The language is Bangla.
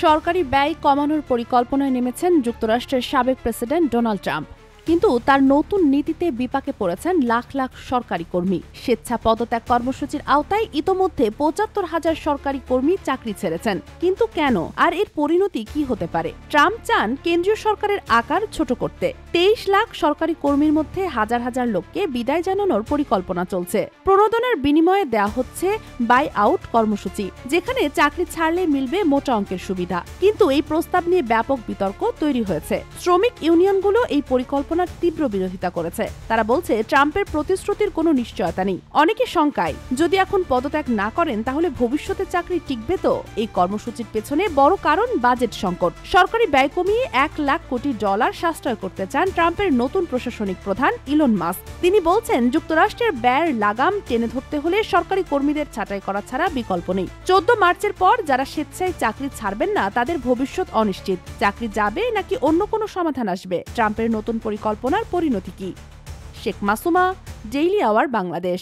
সরকারি ব্যয় কমানোর পরিকল্পনায় নেমেছেন যুক্তরাষ্ট্রের সাবেক প্রেসিডেন্ট ডোনাল্ড ট্রাম্প। কিন্তু তার নতুন নীতিতে বিপাকে পড়েছেন লাখ লাখ সরকারি কর্মী। স্বেচ্ছা পদত্যাগ কর্মসূচির আওতায় ইতোমধ্যে ৭৫,০০০ সরকারি কর্মী চাকরি ছেড়েছেন। কিন্তু কেন, আর এর পরিণতি কি হতে পারে? ট্রাম্প চান কেন্দ্রীয় সরকারের আকার ছোট করতে। ২৩ লাখ সরকারি কর্মীর মধ্যে হাজার হাজার লোককে বিদায় জানানোর পরিকল্পনা চলছে। প্রণোদনার বিনিময়ে দেয়া হচ্ছে বাই আউট কর্মসূচি, যেখানে চাকরি ছাড়লে মিলবে মোটা অঙ্কের সুবিধা। কিন্তু এই প্রস্তাব নিয়ে ব্যাপক বিতর্ক তৈরি হয়েছে। শ্রমিক ইউনিয়নগুলো এই পরিকল্পনার তীব্র বিরোধিতা করেছে। তারা বলছে ট্রাম্পের প্রতিশ্রুতির কোনো নিশ্চয়তা নেই। অনেকে শঙ্কায়, যদি এখন পদত্যাগ না করেন তাহলে ভবিষ্যতে চাকরি টিকবে তো? এই কর্মসূচির পেছনে বড় কারণ বাজেট সংকট। সরকারি ব্যয় কমিয়ে $1,00,000 কোটি সাশ্রয় করতে চান ট্রাম্পের নতুন প্রশাসনিক প্রধান ইলন মাস্ক। তিনি বলছেন যুক্তরাষ্ট্রের ব্যয়ের লাগাম টেনে ধরতে হলে সরকারি কর্মীদের ছাঁটাই করা ছাড়া বিকল্প নেই। ১৪ মার্চের পর যারা স্বেচ্ছায় চাকরি ছাড়বেন না তাদের ভবিষ্যৎ অনিশ্চিত। চাকরি যাবে নাকি অন্য কোনো সমাধান আসবে? ট্রাম্পের নতুন পরিকল্পনার পরিণতি কি? Sheikh Masuma, daily hour, Bangladesh.